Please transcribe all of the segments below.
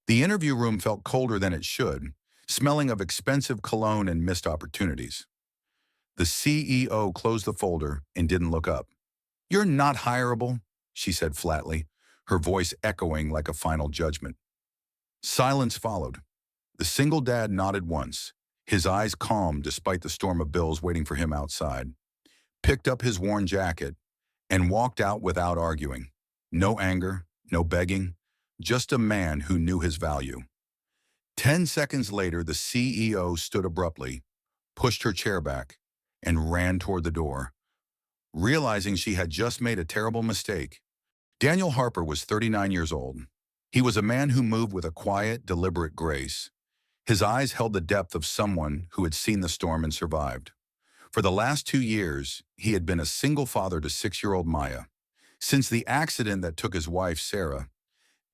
The interview room felt colder than it should, smelling of expensive cologne and missed opportunities. The CEO closed the folder and didn't look up. "You're not hireable," she said flatly, her voice echoing like a final judgment. Silence followed. The single dad nodded once, his eyes calm despite the storm of bills waiting for him outside, picked up his worn jacket, and walked out without arguing. No anger, no begging, just a man who knew his value. 10 seconds later, the CEO stood abruptly, pushed her chair back, and ran toward the door, realizing she had just made a terrible mistake. Daniel Harper was 39 years old. He was a man who moved with a quiet, deliberate grace. His eyes held the depth of someone who had seen the storm and survived. For the last 2 years, he had been a single father to 6-year-old Maya. Since the accident that took his wife, Sarah,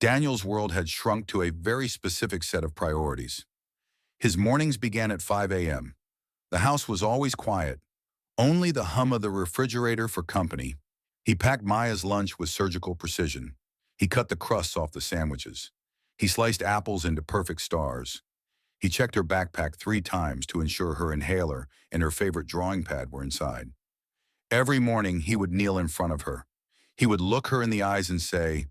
Daniel's world had shrunk to a very specific set of priorities. His mornings began at 5 a.m. The house was always quiet, only the hum of the refrigerator for company. He packed Maya's lunch with surgical precision. He cut the crusts off the sandwiches. He sliced apples into perfect stars. He checked her backpack 3 times to ensure her inhaler and her favorite drawing pad were inside. Every morning, he would kneel in front of her. He would look her in the eyes and say,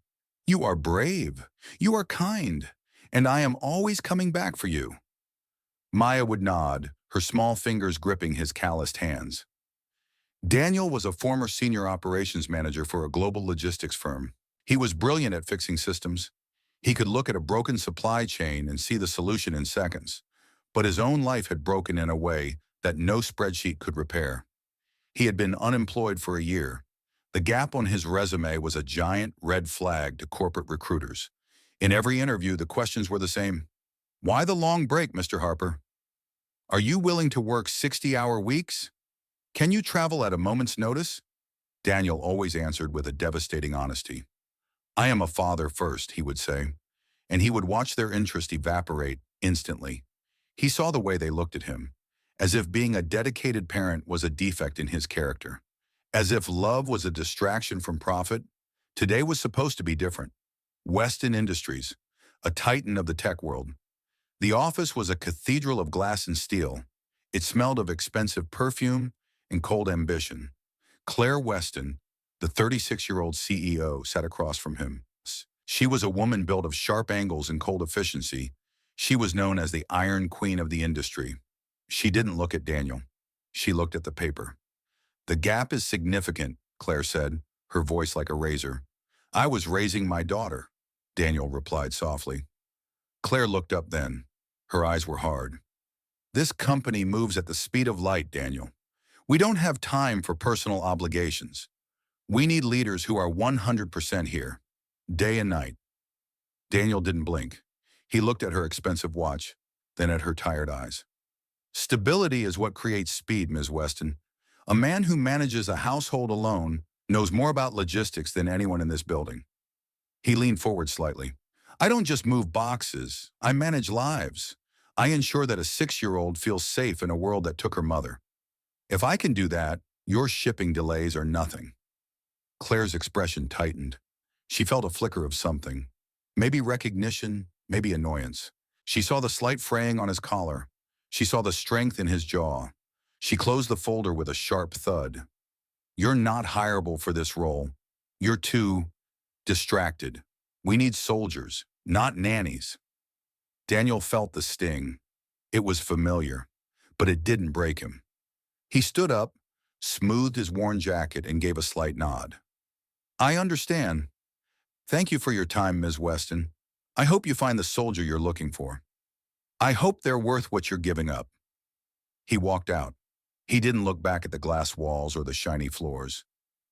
"You are brave, you are kind, and I am always coming back for you." Maya would nod, her small fingers gripping his calloused hands. Daniel was a former senior operations manager for a global logistics firm. He was brilliant at fixing systems. He could look at a broken supply chain and see the solution in seconds, but his own life had broken in a way that no spreadsheet could repair. He had been unemployed for a year. The gap on his resume was a giant red flag to corporate recruiters. In every interview, the questions were the same. "Why the long break, Mr. Harper? Are you willing to work 60-hour weeks? Can you travel at a moment's notice?" Daniel always answered with a devastating honesty. "I am a father first," he would say, and he would watch their interest evaporate instantly. He saw the way they looked at him, as if being a dedicated parent was a defect in his character. As if love was a distraction from profit. Today was supposed to be different. Weston Industries, a titan of the tech world. The office was a cathedral of glass and steel. It smelled of expensive perfume and cold ambition. Claire Weston, the 36-year-old CEO, sat across from him. She was a woman built of sharp angles and cold efficiency. She was known as the Iron Queen of the industry. She didn't look at Daniel. She looked at the paper. "The gap is significant," Claire said, her voice like a razor. "I was raising my daughter," Daniel replied softly. Claire looked up then. Her eyes were hard. "This company moves at the speed of light, Daniel. We don't have time for personal obligations. We need leaders who are 100% here, day and night." Daniel didn't blink. He looked at her expensive watch, then at her tired eyes. "Stability is what creates speed, Ms. Weston. A man who manages a household alone knows more about logistics than anyone in this building." He leaned forward slightly. "I don't just move boxes. I manage lives. I ensure that a 6-year-old feels safe in a world that took her mother. If I can do that, your shipping delays are nothing." Claire's expression tightened. She felt a flicker of something. Maybe recognition, maybe annoyance. She saw the slight fraying on his collar. She saw the strength in his jaw. She closed the folder with a sharp thud. "You're not hireable for this role. You're too distracted. We need soldiers, not nannies." Daniel felt the sting. It was familiar, but it didn't break him. He stood up, smoothed his worn jacket, and gave a slight nod. "I understand. Thank you for your time, Ms. Weston. I hope you find the soldier you're looking for. I hope they're worth what you're giving up." He walked out. He didn't look back at the glass walls or the shiny floors.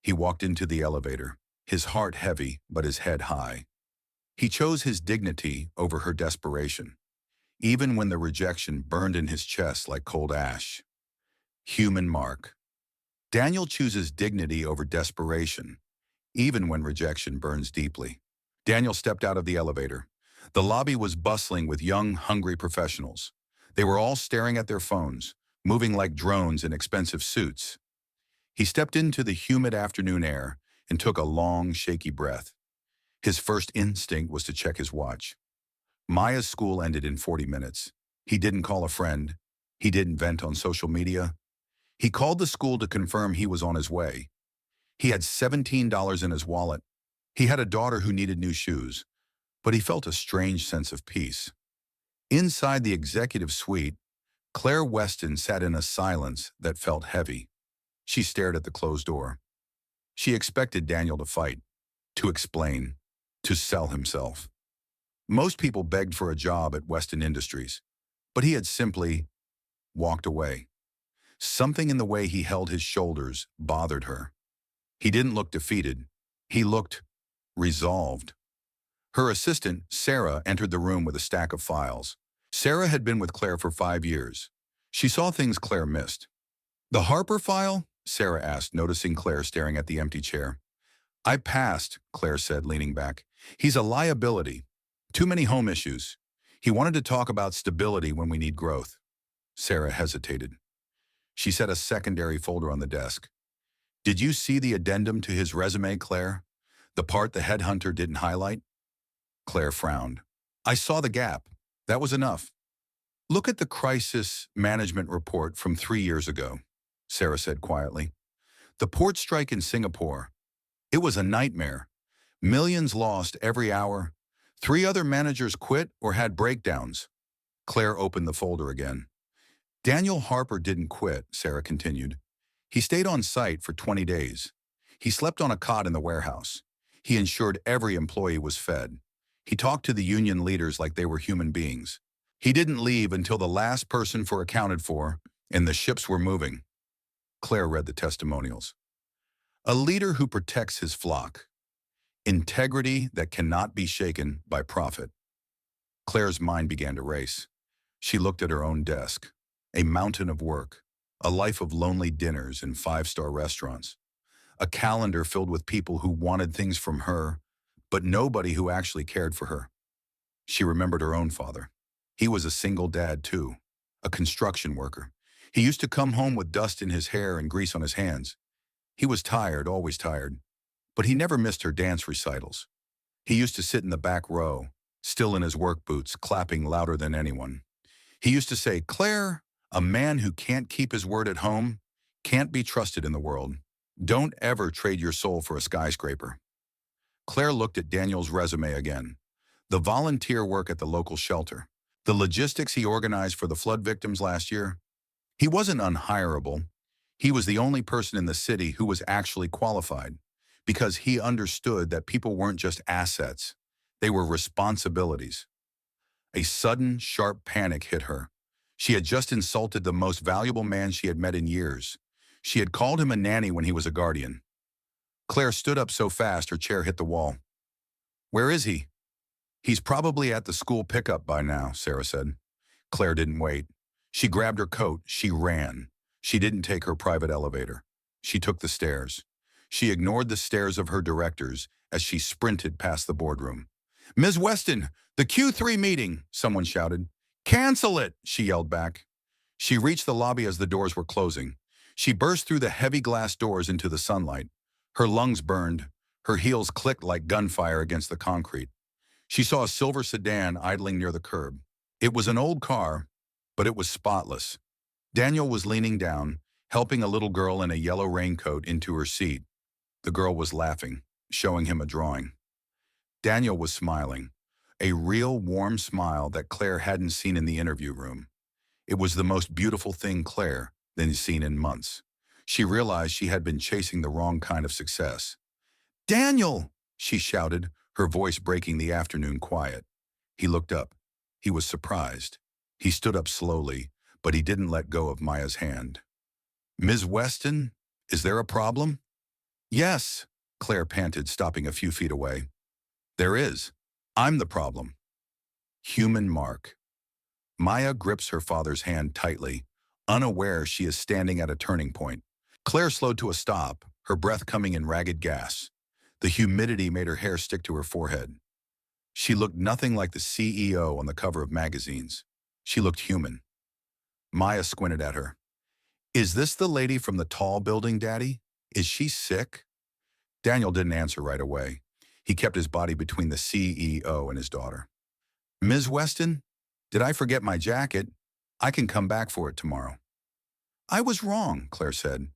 He walked into the elevator, his heart heavy but his head high. He chose his dignity over her desperation, even when the rejection burned in his chest like cold ash. Human mark. Daniel chooses dignity over desperation, even when rejection burns deeply. Daniel stepped out of the elevator. The lobby was bustling with young, hungry professionals. They were all staring at their phones, moving like drones in expensive suits. He stepped into the humid afternoon air and took a long, shaky breath. His first instinct was to check his watch. Maya's school ended in 40 minutes. He didn't call a friend. He didn't vent on social media. He called the school to confirm he was on his way. He had $17 in his wallet. He had a daughter who needed new shoes, but he felt a strange sense of peace. Inside the executive suite, Claire Weston sat in a silence that felt heavy. She stared at the closed door. She expected Daniel to fight, to explain, to sell himself. Most people begged for a job at Weston Industries, but he had simply walked away. Something in the way he held his shoulders bothered her. He didn't look defeated. He looked resolved. Her assistant, Sarah, entered the room with a stack of files. Sarah had been with Claire for 5 years. She saw things Claire missed. "The Harper file?" Sarah asked, noticing Claire staring at the empty chair. "I passed," Claire said, leaning back. "He's a liability. Too many home issues. He wanted to talk about stability when we need growth." Sarah hesitated. She set a secondary folder on the desk. "Did you see the addendum to his resume, Claire? The part the headhunter didn't highlight?" Claire frowned. "I saw the gap. That was enough." "Look at the crisis management report from 3 years ago," Sarah said quietly. "The port strike in Singapore. It was a nightmare. Millions lost every hour. 3 other managers quit or had breakdowns." Claire opened the folder again. "Daniel Harper didn't quit," Sarah continued. "He stayed on site for 20 days. He slept on a cot in the warehouse. He ensured every employee was fed. He talked to the union leaders like they were human beings. He didn't leave until the last person for accounted for and the ships were moving." Claire read the testimonials. "A leader who protects his flock. Integrity that cannot be shaken by profit." Claire's mind began to race. She looked at her own desk. A mountain of work. A life of lonely dinners in 5-star restaurants. A calendar filled with people who wanted things from her, but nobody who actually cared for her. She remembered her own father. He was a single dad too, a construction worker. He used to come home with dust in his hair and grease on his hands. He was tired, always tired, but he never missed her dance recitals. He used to sit in the back row, still in his work boots, clapping louder than anyone. He used to say, "Claire, a man who can't keep his word at home can't be trusted in the world. Don't ever trade your soul for a skyscraper." Claire looked at Daniel's resume again. The volunteer work at the local shelter. The logistics he organized for the flood victims last year. He wasn't unhireable. He was the only person in the city who was actually qualified, because he understood that people weren't just assets. They were responsibilities. A sudden, sharp panic hit her. She had just insulted the most valuable man she had met in years. She had called him a nanny when he was a guardian. Claire stood up so fast her chair hit the wall. "Where is he?" "He's probably at the school pickup by now," Sarah said. Claire didn't wait. She grabbed her coat. She ran. She didn't take her private elevator. She took the stairs. She ignored the stares of her directors as she sprinted past the boardroom. "Ms. Weston, the Q3 meeting," someone shouted. "Cancel it," she yelled back. She reached the lobby as the doors were closing. She burst through the heavy glass doors into the sunlight. Her lungs burned. Her heels clicked like gunfire against the concrete. She saw a silver sedan idling near the curb. It was an old car, but it was spotless. Daniel was leaning down, helping a little girl in a yellow raincoat into her seat. The girl was laughing, showing him a drawing. Daniel was smiling, a real warm smile that Claire hadn't seen in the interview room. It was the most beautiful thing Claire had seen in months. She realized she had been chasing the wrong kind of success. "Daniel!" she shouted, her voice breaking the afternoon quiet. He looked up. He was surprised. He stood up slowly, but he didn't let go of Maya's hand. "Ms. Weston, is there a problem?" "Yes," Claire panted, stopping a few feet away. "There is. I'm the problem." Human mark. Maya grips her father's hand tightly, unaware she is standing at a turning point. Claire slowed to a stop, her breath coming in ragged gasps. The humidity made her hair stick to her forehead. She looked nothing like the CEO on the cover of magazines. She looked human. Maya squinted at her. "Is this the lady from the tall building, Daddy? Is she sick?" Daniel didn't answer right away. He kept his body between the CEO and his daughter. Ms. Weston, did I forget my jacket? I can come back for it tomorrow. I was wrong, Claire said.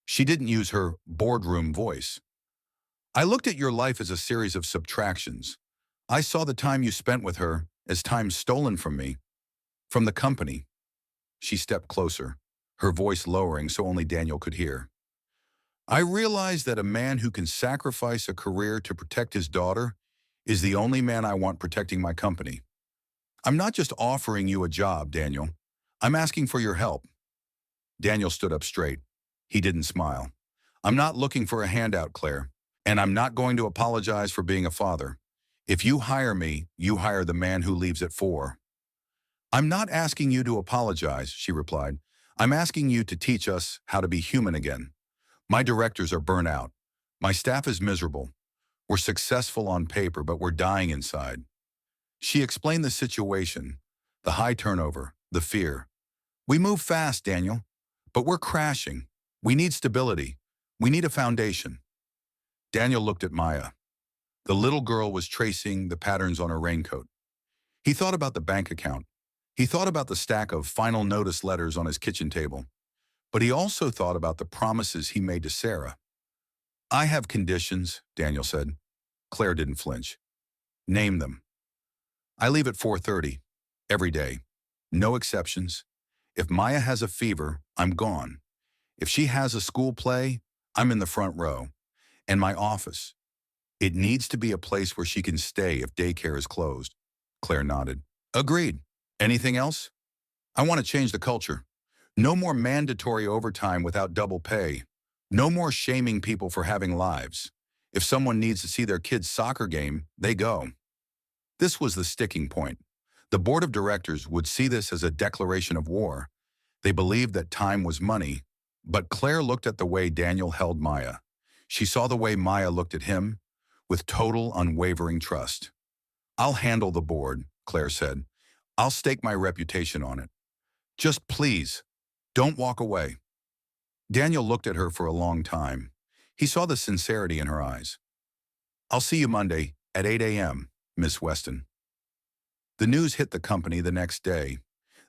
She didn't use her boardroom voice. I looked at your life as a series of subtractions. I saw the time you spent with her as time stolen from me, from the company. She stepped closer, her voice lowering so only Daniel could hear. I realized that a man who can sacrifice a career to protect his daughter is the only man I want protecting my company. I'm not just offering you a job, Daniel. I'm asking for your help. Daniel stood up straight. He didn't smile. I'm not looking for a handout, Claire, and I'm not going to apologize for being a father. If you hire me, you hire the man who leaves at 4. I'm not asking you to apologize, she replied. I'm asking you to teach us how to be human again. My directors are burnt out. My staff is miserable. We're successful on paper, but we're dying inside. She explained the situation, the high turnover, the fear. We move fast, Daniel, but we're crashing. We need stability. We need a foundation. Daniel looked at Maya. The little girl was tracing the patterns on her raincoat. He thought about the bank account. He thought about the stack of final notice letters on his kitchen table. But he also thought about the promises he made to Sarah. I have conditions, Daniel said. Claire didn't flinch. Name them. I leave at 4:30, every day. No exceptions. If Maya has a fever, I'm gone. If she has a school play, I'm in the front row. And my office. It needs to be a place where she can stay if daycare is closed. Claire nodded. Agreed. Anything else? I want to change the culture. No more mandatory overtime without double pay. No more shaming people for having lives. If someone needs to see their kid's soccer game, they go. This was the sticking point. The board of directors would see this as a declaration of war. They believed that time was money, but Claire looked at the way Daniel held Maya. She saw the way Maya looked at him, with total unwavering trust. I'll handle the board, Claire said. I'll stake my reputation on it. Just please, don't walk away. Daniel looked at her for a long time. He saw the sincerity in her eyes. I'll see you Monday at 8 a.m., Miss Weston. The news hit the company the next day.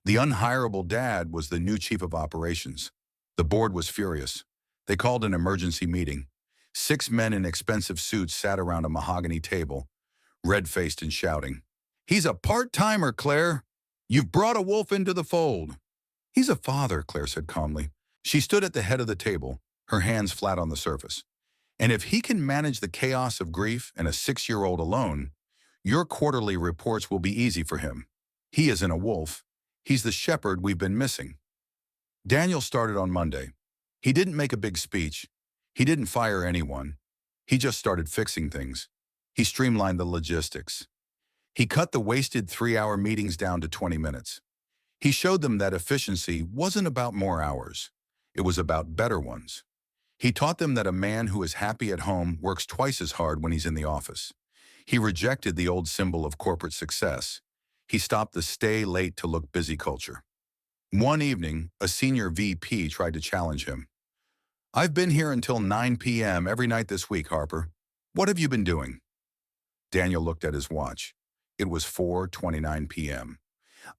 The unhireable dad was the new chief of operations. The board was furious. They called an emergency meeting. 6 men in expensive suits sat around a mahogany table, red-faced and shouting. He's a part-timer, Claire. You've brought a wolf into the fold. He's a father, Claire said calmly. She stood at the head of the table, her hands flat on the surface. And if he can manage the chaos of grief and a 6-year-old alone, your quarterly reports will be easy for him. He isn't a wolf. He's the shepherd we've been missing. Daniel started on Monday. He didn't make a big speech. He didn't fire anyone. He just started fixing things. He streamlined the logistics. He cut the wasted 3-hour meetings down to 20 minutes. He showed them that efficiency wasn't about more hours. It was about better ones. He taught them that a man who is happy at home works twice as hard when he's in the office. He rejected the old symbol of corporate success. He stopped the stay late to look busy culture. One evening, a senior VP tried to challenge him. I've been here until 9 p.m. every night this week, Harper. What have you been doing? Daniel looked at his watch. It was 4:29 p.m.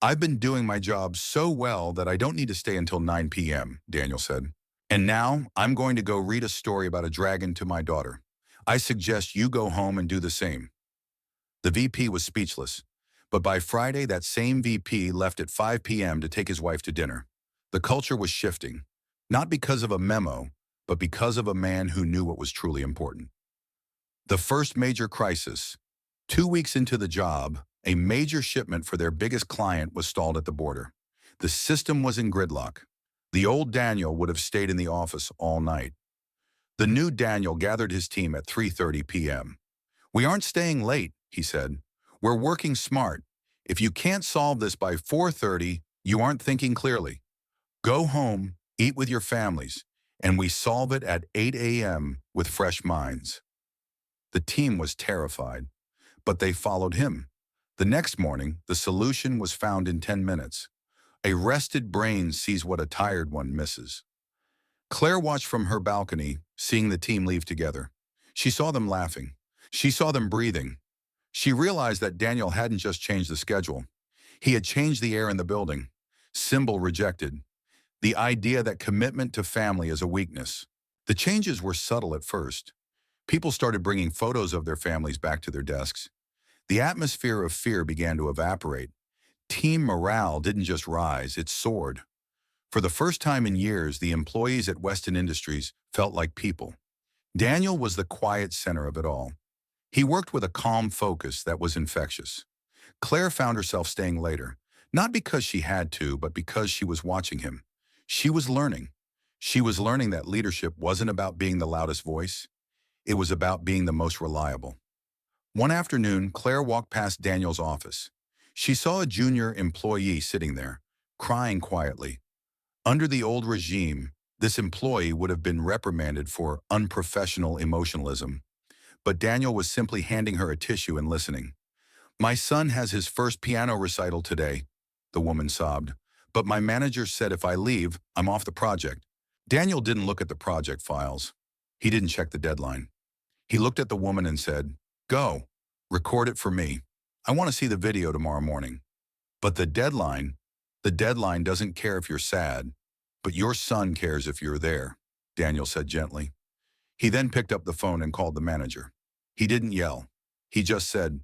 I've been doing my job so well that I don't need to stay until 9 p.m., Daniel said. And now I'm going to go read a story about a dragon to my daughter. I suggest you go home and do the same. The VP was speechless, but by Friday that same VP left at 5 p.m. to take his wife to dinner. The culture was shifting, not because of a memo, but because of a man who knew what was truly important. The first major crisis. 2 weeks into the job, a major shipment for their biggest client was stalled at the border. The system was in gridlock. The old Daniel would have stayed in the office all night. The new Daniel gathered his team at 3:30 p.m. We aren't staying late, he said. We're working smart. If you can't solve this by 4:30, you aren't thinking clearly. Go home, eat with your families, and we solve it at 8 a.m. with fresh minds. The team was terrified, but they followed him. The next morning, the solution was found in 10 minutes. A rested brain sees what a tired one misses. Claire watched from her balcony, seeing the team leave together. She saw them laughing. She saw them breathing. She realized that Daniel hadn't just changed the schedule. He had changed the air in the building. Symbol rejected. The idea that commitment to family is a weakness. The changes were subtle at first. People started bringing photos of their families back to their desks. The atmosphere of fear began to evaporate. Team morale didn't just rise, it soared. For the first time in years, the employees at Weston Industries felt like people. Daniel was the quiet center of it all. He worked with a calm focus that was infectious. Claire found herself staying later, not because she had to, but because she was watching him. She was learning. She was learning that leadership wasn't about being the loudest voice. It was about being the most reliable. One afternoon, Claire walked past Daniel's office. She saw a junior employee sitting there, crying quietly. Under the old regime, this employee would have been reprimanded for unprofessional emotionalism. But Daniel was simply handing her a tissue and listening. "My son has his first piano recital today," the woman sobbed. "But my manager said if I leave, I'm off the project." Daniel didn't look at the project files. He didn't check the deadline. He looked at the woman and said, "Go, record it for me. I want to see the video tomorrow morning." But the deadline doesn't care if you're sad, but your son cares if you're there, Daniel said gently. He then picked up the phone and called the manager. He didn't yell. He just said,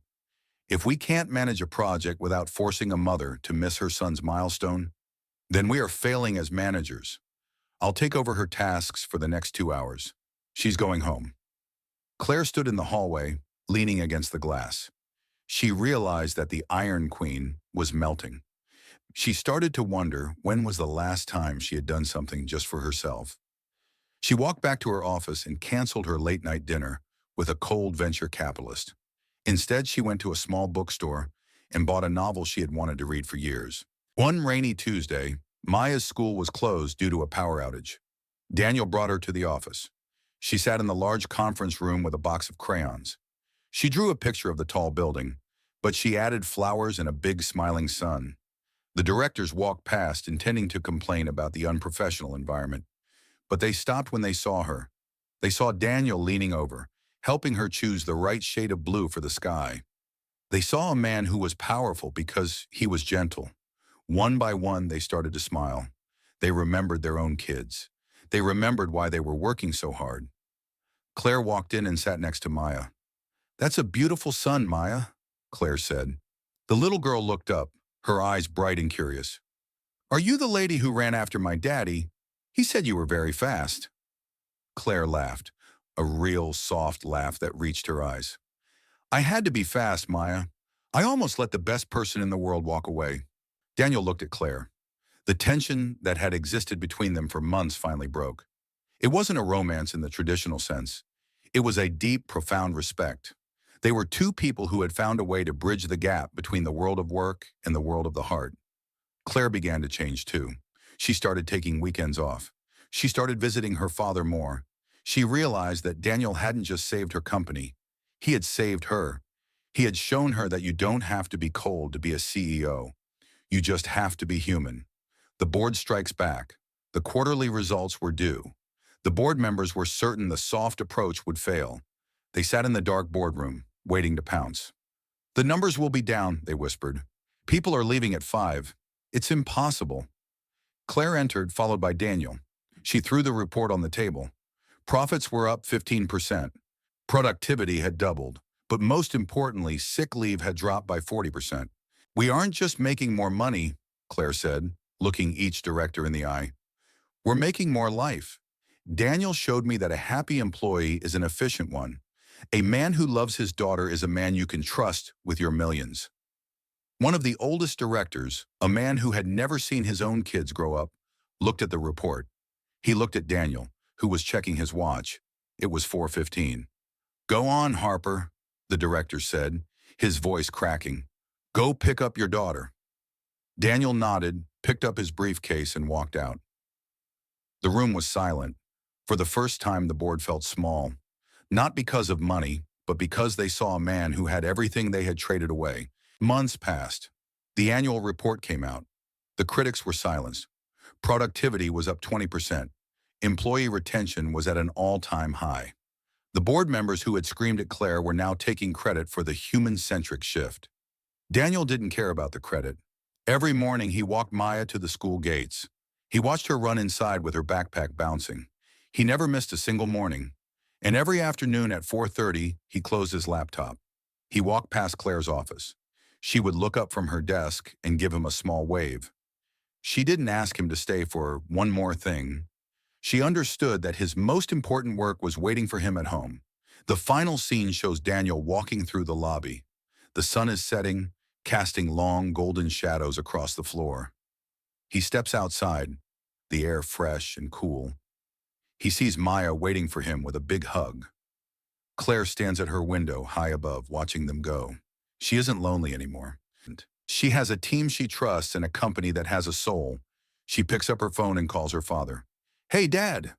"If we can't manage a project without forcing a mother to miss her son's milestone, then we are failing as managers. I'll take over her tasks for the next 2 hours. She's going home." Claire stood in the hallway, leaning against the glass. She realized that the Iron Queen was melting. She started to wonder when was the last time she had done something just for herself. She walked back to her office and canceled her late-night dinner with a cold venture capitalist. Instead, she went to a small bookstore and bought a novel she had wanted to read for years. One rainy Tuesday, Maya's school was closed due to a power outage. Daniel brought her to the office. She sat in the large conference room with a box of crayons. She drew a picture of the tall building, but she added flowers and a big smiling sun. The directors walked past, intending to complain about the unprofessional environment, but they stopped when they saw her. They saw Daniel leaning over, helping her choose the right shade of blue for the sky. They saw a man who was powerful because he was gentle. One by one, they started to smile. They remembered their own kids. They remembered why they were working so hard. Claire walked in and sat next to Maya. "That's a beautiful son, Maya," Claire said. The little girl looked up, her eyes bright and curious. "Are you the lady who ran after my daddy? He said you were very fast." Claire laughed, a real soft laugh that reached her eyes. "I had to be fast, Maya. I almost let the best person in the world walk away." Daniel looked at Claire. The tension that had existed between them for months finally broke. It wasn't a romance in the traditional sense. It was a deep, profound respect. They were two people who had found a way to bridge the gap between the world of work and the world of the heart. Claire began to change too. She started taking weekends off. She started visiting her father more. She realized that Daniel hadn't just saved her company. He had saved her. He had shown her that you don't have to be cold to be a CEO. You just have to be human. The board strikes back. The quarterly results were due. The board members were certain the soft approach would fail. They sat in the dark boardroom, waiting to pounce. "The numbers will be down," they whispered. "People are leaving at 5. It's impossible." Claire entered, followed by Daniel. She threw the report on the table. Profits were up 15%. Productivity had doubled. But most importantly, sick leave had dropped by 40%. "We aren't just making more money," Claire said, looking each director in the eye. "We're making more life. Daniel showed me that a happy employee is an efficient one. A man who loves his daughter is a man you can trust with your millions." One of the oldest directors, a man who had never seen his own kids grow up, looked at the report. He looked at Daniel, who was checking his watch. It was 4:15. "Go on, Harper," the director said, his voice cracking. "Go pick up your daughter." Daniel nodded, picked up his briefcase, and walked out. The room was silent. For the first time, the board felt small. Not because of money, but because they saw a man who had everything they had traded away. Months passed. The annual report came out. The critics were silenced. Productivity was up 20%. Employee retention was at an all-time high. The board members who had screamed at Claire were now taking credit for the human-centric shift. Daniel didn't care about the credit. Every morning he walked Maya to the school gates. He watched her run inside with her backpack bouncing. He never missed a single morning. And every afternoon at 4:30, he closed his laptop. He walked past Claire's office. She would look up from her desk and give him a small wave. She didn't ask him to stay for one more thing. She understood that his most important work was waiting for him at home. The final scene shows Daniel walking through the lobby. The sun is setting, casting long golden shadows across the floor. He steps outside, the air fresh and cool. He sees Maya waiting for him with a big hug. Claire stands at her window high above, watching them go. She isn't lonely anymore. She has a team she trusts and a company that has a soul. She picks up her phone and calls her father. "Hey, Dad,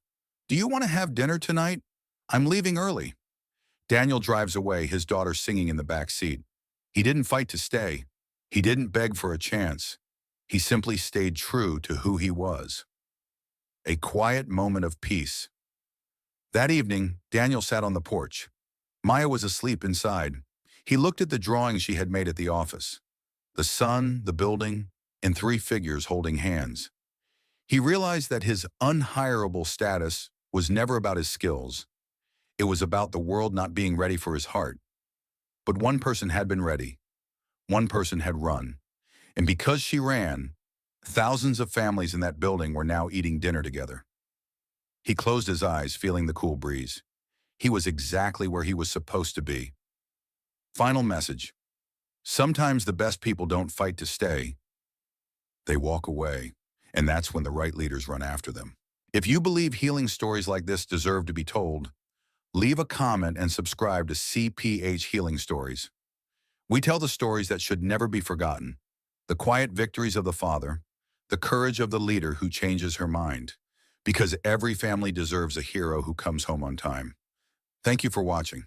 do you want to have dinner tonight? I'm leaving early." Daniel drives away, his daughter singing in the back seat. He didn't fight to stay. He didn't beg for a chance. He simply stayed true to who he was. A quiet moment of peace. That evening, Daniel sat on the porch. Maya was asleep inside. He looked at the drawings she had made at the office. The sun, the building, and three figures holding hands. He realized that his unhireable status was never about his skills. It was about the world not being ready for his heart. But one person had been ready. One person had run. And because she ran, thousands of families in that building were now eating dinner together. He closed his eyes, feeling the cool breeze. He was exactly where he was supposed to be. Final message. Sometimes the best people don't fight to stay. They walk away, and that's when the right leaders run after them. If you believe healing stories like this deserve to be told, leave a comment and subscribe to CPH Healing Stories. We tell the stories that should never be forgotten. The quiet victories of the father, the courage of the leader who changes her mind. Because every family deserves a hero who comes home on time. Thank you for watching.